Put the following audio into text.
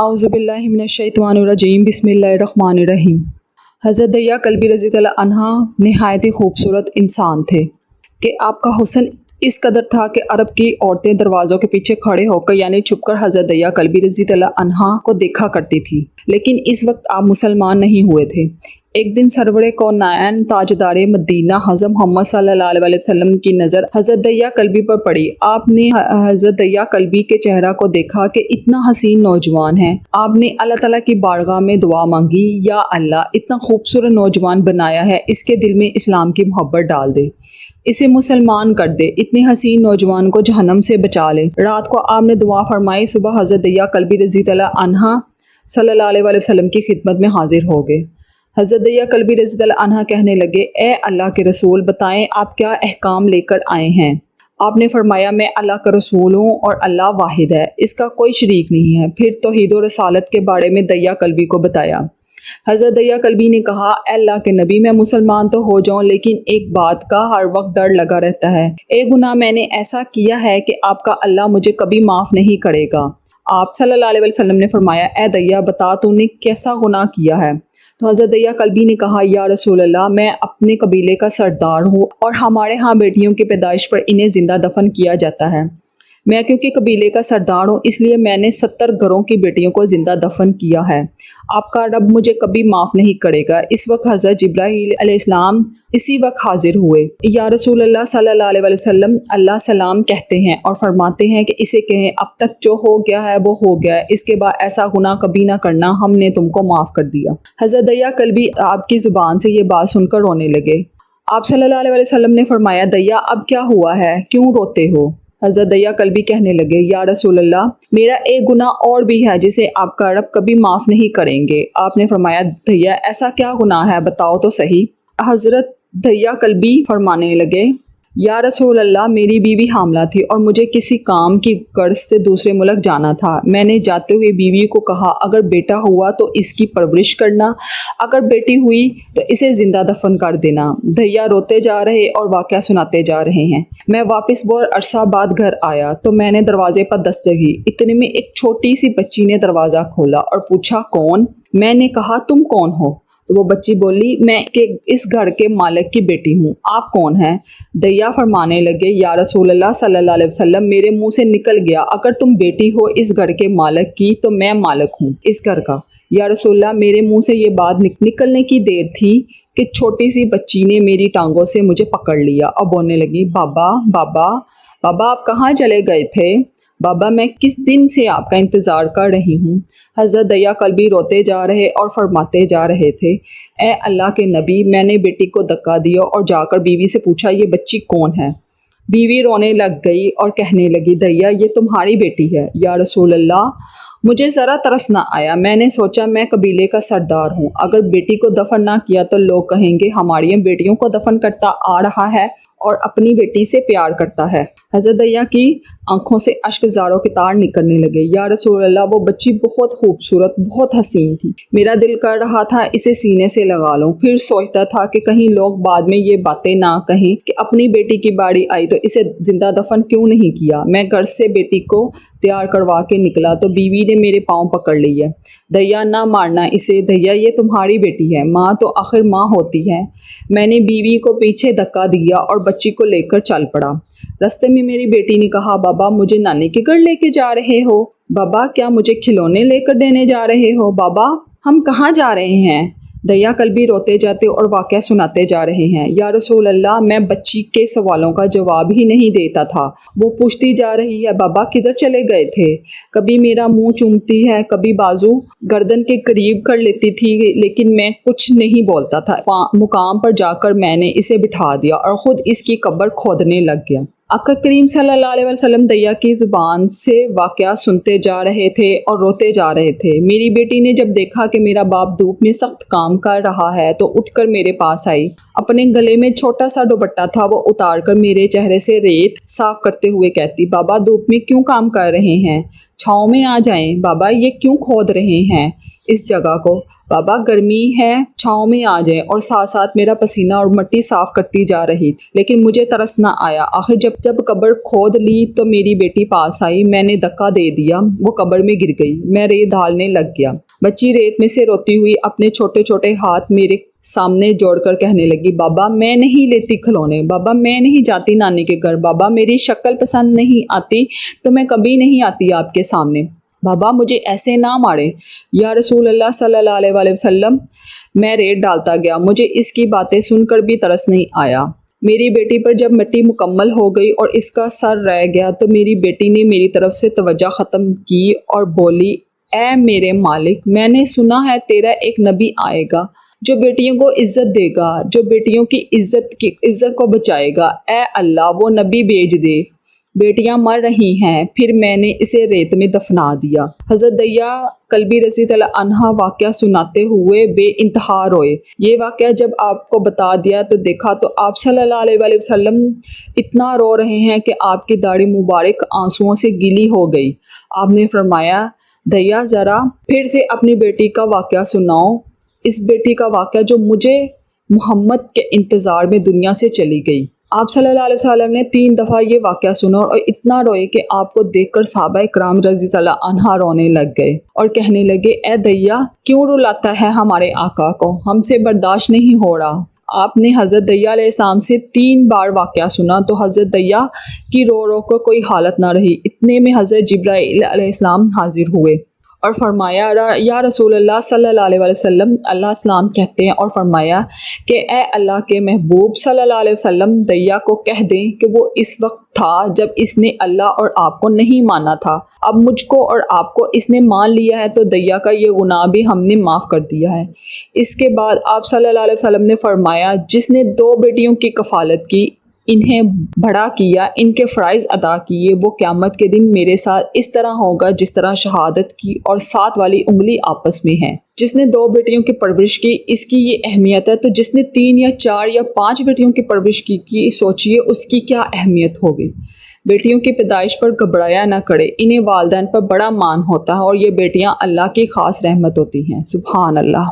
اعوذ باللہ من الشیطان الرجیم بسم اللہ الرحمن الرحیم۔ حضرت دیا کلبی رضی اللہ عنہ نہایت ہی خوبصورت انسان تھے کہ آپ کا حسن اس قدر تھا کہ عرب کی عورتیں دروازوں کے پیچھے کھڑے ہو کر یعنی چھپ کر حضرت دیا کلبی رضی اللہ عنہ کو دیکھا کرتی تھی، لیکن اس وقت آپ مسلمان نہیں ہوئے تھے۔ ایک دن سرور کونین تاجدار مدینہ حضرت محمد صلی اللہ علیہ وسلم کی نظر حضرت دیا کلبی پر پڑی۔ آپ نے حضرت دیا کلبی کے چہرہ کو دیکھا کہ اتنا حسین نوجوان ہے۔ آپ نے اللہ تعالیٰ کی بارگاہ میں دعا مانگی، یا اللہ اتنا خوبصورت نوجوان بنایا ہے، اس کے دل میں اسلام کی محبت ڈال دے، اسے مسلمان کر دے، اتنے حسین نوجوان کو جہنم سے بچا لے۔ رات کو آپ نے دعا فرمائی، صبح حضرت دیا کلبی رضی اللہ عنہ صلی اللہ علیہ وسلم کی خدمت میں حاضر ہو گئے۔ حضرت دیا کلبی رضی اللہ عنہ کہنے لگے، اے اللہ کے رسول، بتائیں آپ کیا احکام لے کر آئے ہیں؟ آپ نے فرمایا، میں اللہ کا رسول ہوں اور اللہ واحد ہے، اس کا کوئی شریک نہیں ہے۔ پھر توحید و رسالت کے بارے میں دیا کلبی کو بتایا۔ حضرت دیا کلبی نے کہا، اے اللہ کے نبی، میں مسلمان تو ہو جاؤں لیکن ایک بات کا ہر وقت ڈر لگا رہتا ہے۔ ایک گناہ میں نے ایسا کیا ہے کہ آپ کا اللہ مجھے کبھی معاف نہیں کرے گا۔ آپ صلی اللہ علیہ وسلم نے فرمایا، اے دیا بتا تو نے کیسا گناہ کیا ہے؟ تو حضرت دیا کلبی نے کہا، یا رسول اللہ، میں اپنے قبیلے کا سردار ہوں اور ہمارے ہاں بیٹیوں کی پیدائش پر انہیں زندہ دفن کیا جاتا ہے۔ میں کیونکہ قبیلے کا سردار ہوں اس لیے میں نے 70 گھروں کی بیٹیوں کو زندہ دفن کیا ہے۔ آپ کا رب مجھے کبھی معاف نہیں کرے گا۔ اس وقت حضرت جبرائیل علیہ السلام اسی وقت حاضر ہوئے۔ یا رسول اللہ صلی اللہ علیہ وسلم، اللہ سلام کہتے ہیں اور فرماتے ہیں کہ اسے کہیں، اب تک جو ہو گیا ہے وہ ہو گیا ہے، اس کے بعد ایسا گناہ کبھی نہ کرنا، ہم نے تم کو معاف کر دیا۔ حضرت دیا کلبی آپ کی زبان سے یہ بات سن کر رونے لگے۔ آپ صلی اللہ علیہ وسلم نے فرمایا، دیا اب کیا ہوا ہے، کیوں روتے ہو؟ حضرت دیا کلبی کہنے لگے، یا رسول اللہ، میرا ایک گناہ اور بھی ہے جسے آپ کا رب کبھی معاف نہیں کریں گے۔ آپ نے فرمایا، دیا ایسا کیا گناہ ہے، بتاؤ تو صحیح۔ حضرت دیا کلبی فرمانے لگے، یا رسول اللہ، میری بیوی حاملہ تھی اور مجھے کسی کام کی غرض سے دوسرے ملک جانا تھا۔ میں نے جاتے ہوئے بیوی کو کہا، اگر بیٹا ہوا تو اس کی پرورش کرنا، اگر بیٹی ہوئی تو اسے زندہ دفن کر دینا۔ دیا روتے جا رہے اور واقعہ سناتے جا رہے ہیں۔ میں واپس بہت عرصہ بعد گھر آیا تو میں نے دروازے پر دستک دی۔ اتنے میں ایک چھوٹی سی بچی نے دروازہ کھولا اور پوچھا، کون؟ میں نے کہا، تم کون ہو؟ تو وہ بچی بولی، میں اس گھر کے مالک کی بیٹی ہوں، آپ کون ہیں؟ دیا فرمانے لگے، یا رسول اللہ صلی اللہ علیہ وسلم، میرے منہ سے نکل گیا، اگر تم بیٹی ہو اس گھر کے مالک کی تو میں مالک ہوں اس گھر کا۔ یا رسول اللہ، میرے منہ سے یہ بات نکلنے کی دیر تھی کہ چھوٹی سی بچی نے میری ٹانگوں سے مجھے پکڑ لیا اور بولنے لگی، بابا بابا بابا، آپ کہاں چلے گئے تھے؟ بابا، میں کس دن سے آپ کا انتظار کر رہی ہوں۔ حضرت دیا کلبی روتے جا رہے اور فرماتے جا رہے تھے، اے اللہ کے نبی، میں نے بیٹی کو دھکا دیا اور جا کر بیوی سے پوچھا، یہ بچی کون ہے؟ بیوی رونے لگ گئی اور کہنے لگی، دیا یہ تمہاری بیٹی ہے۔ یا رسول اللہ، مجھے ذرا ترس نہ آیا، میں نے سوچا میں قبیلے کا سردار ہوں، اگر بیٹی کو دفن نہ کیا تو لوگ کہیں گے ہماری بیٹیوں کو دفن کرتا آ رہا ہے اور اپنی بیٹی سے پیار کرتا ہے۔ حضرت دیا کی آنکھوں سے اشک زاروں کے تار نکلنے لگے۔ یا رسول اللہ، وہ بچی بہت خوبصورت، بہت حسین تھی، میرا دل کر رہا تھا اسے سینے سے لگا لوں۔ پھر سوچتا تھا کہ کہیں لوگ بعد میں یہ باتیں نہ کہیں کہ اپنی بیٹی کی باری آئی تو اسے زندہ دفن کیوں نہیں کیا۔ میں گھر سے بیٹی کو تیار کروا کے نکلا تو بیوی نے میرے پاؤں پکڑ لیے، دیا نہ مارنا اسے، دیا یہ تمہاری بیٹی ہے، ماں تو آخر ماں ہوتی ہے۔ میں نے بیوی کو پیچھے دھکا دیا اور بچی کو لے کر چل پڑا۔ رستے میں میری بیٹی نے کہا، بابا مجھے نانی کے گھر لے کے جا رہے ہو؟ بابا کیا مجھے کھلونے لے کر دینے جا رہے ہو؟ بابا ہم کہاں جا رہے ہیں؟ دیا کلبی روتے جاتے اور واقعہ سناتے جا رہے ہیں۔ یا رسول اللہ، میں بچی کے سوالوں کا جواب ہی نہیں دیتا تھا، وہ پوچھتی جا رہی ہے، بابا کدھر چلے گئے تھے؟ کبھی میرا منہ چومتی ہے، کبھی بازو گردن کے قریب کر لیتی تھی، لیکن میں کچھ نہیں بولتا تھا۔ مقام پر جا کر میں نے اسے بٹھا دیا اور خود اس کی قبر کھودنے لگ گیا۔ آقا کریم صلی اللہ علیہ وسلم دیا کی زبان سے واقعہ سنتے جا رہے تھے اور روتے جا رہے تھے۔ میری بیٹی نے جب دیکھا کہ میرا باپ دھوپ میں سخت کام کر رہا ہے تو اٹھ کر میرے پاس آئی، اپنے گلے میں چھوٹا سا دوپٹہ تھا وہ اتار کر میرے چہرے سے ریت صاف کرتے ہوئے کہتی، بابا دھوپ میں کیوں کام کر رہے ہیں، چھاؤں میں آ جائیں، بابا یہ کیوں کھود رہے ہیں، اس جگہ کو۔ بابا گرمی ہے، چھاؤں میں آ جائیں۔ اور ساتھ ساتھ میرا پسینہ اور مٹی صاف کرتی جا رہی تھی، لیکن مجھے ترس نہ آیا۔ آخر جب قبر کھود لی تو میری بیٹی پاس آئی، میں نے دھکا دے دیا، وہ قبر میں گر گئی، میں ریت ڈالنے لگ گیا۔ بچی ریت میں سے روتی ہوئی اپنے چھوٹے چھوٹے ہاتھ میرے سامنے جوڑ کر کہنے لگی، بابا میں نہیں لیتی کھلونے، بابا میں نہیں جاتی نانی کے گھر، بابا میری شکل پسند نہیں آتی تو میں کبھی نہیں آتی آپ کے سامنے، بابا مجھے ایسے نہ مارے یا رسول اللہ صلی اللہ علیہ وآلہ وسلم۔ میں ریت ڈالتا گیا، مجھے اس کی باتیں سن کر بھی ترس نہیں آیا۔ میری بیٹی پر جب مٹی مکمل ہو گئی اور اس کا سر رہ گیا تو میری بیٹی نے میری طرف سے توجہ ختم کی اور بولی، اے میرے مالک، میں نے سنا ہے تیرا ایک نبی آئے گا جو بیٹیوں کو عزت دے گا، جو بیٹیوں کی عزت کو بچائے گا، اے اللہ وہ نبی بھیج دے، بیٹیاں مر رہی ہیں۔ پھر میں نے اسے ریت میں دفنا دیا۔ حضرت دیا کلبی رضی اللہ عنہا واقعہ سناتے ہوئے بے انتہا روئے۔ یہ واقعہ جب آپ کو بتا دیا تو دیکھا تو آپ صلی اللہ علیہ وآلہ وسلم اتنا رو رہے ہیں کہ آپ کی داڑھی مبارک آنسوؤں سے گیلی ہو گئی۔ آپ نے فرمایا، دیا ذرا پھر سے اپنی بیٹی کا واقعہ سناؤ، اس بیٹی کا واقعہ جو مجھے محمد کے انتظار میں دنیا سے چلی گئی۔ آپ صلی اللہ علیہ وسلم نے 3 دفعہ یہ واقعہ سنا اور اتنا روئے کہ آپ کو دیکھ کر صحابہ کرام رضی اللہ عنہ رونے لگ گئے اور کہنے لگے، اے دیا کیوں رلاتا ہے ہمارے آقا کو، ہم سے برداشت نہیں ہو رہا۔ آپ نے حضرت دیا علیہ السلام سے 3 بار واقعہ سنا تو حضرت دیا کی رو رو کو کوئی حالت نہ رہی۔ اتنے میں حضرت جبرائیل علیہ السلام حاضر ہوئے اور فرمایا، یا رسول اللہ صلی اللہ علیہ وسلم، اللہ السلام کہتے ہیں اور فرمایا کہ اے اللہ کے محبوب صلی اللہ علیہ وسلم، دیا کو کہہ دیں کہ وہ اس وقت تھا جب اس نے اللہ اور آپ کو نہیں مانا تھا، اب مجھ کو اور آپ کو اس نے مان لیا ہے تو دیا کا یہ گناہ بھی ہم نے معاف کر دیا ہے۔ اس کے بعد آپ صلی اللہ علیہ وسلم نے فرمایا، جس نے 2 بیٹیوں کی کفالت کی، انہیں بڑا کیا، ان کے فرائض ادا کیے، وہ قیامت کے دن میرے ساتھ اس طرح ہوگا جس طرح شہادت کی اور 7 والی انگلی آپس میں ہے۔ جس نے 2 بیٹیوں کی پرورش کی، اس کی یہ اہمیت ہے، تو جس نے 3 یا 4 یا 5 بیٹیوں کی پرورش کی سوچئے اس کی کیا اہمیت ہوگی۔ بیٹیوں کی پیدائش پر گھبرایا نہ کرے، انہیں والدین پر بڑا مان ہوتا ہے اور یہ بیٹیاں اللہ کی خاص رحمت ہوتی ہیں۔ سبحان اللہ۔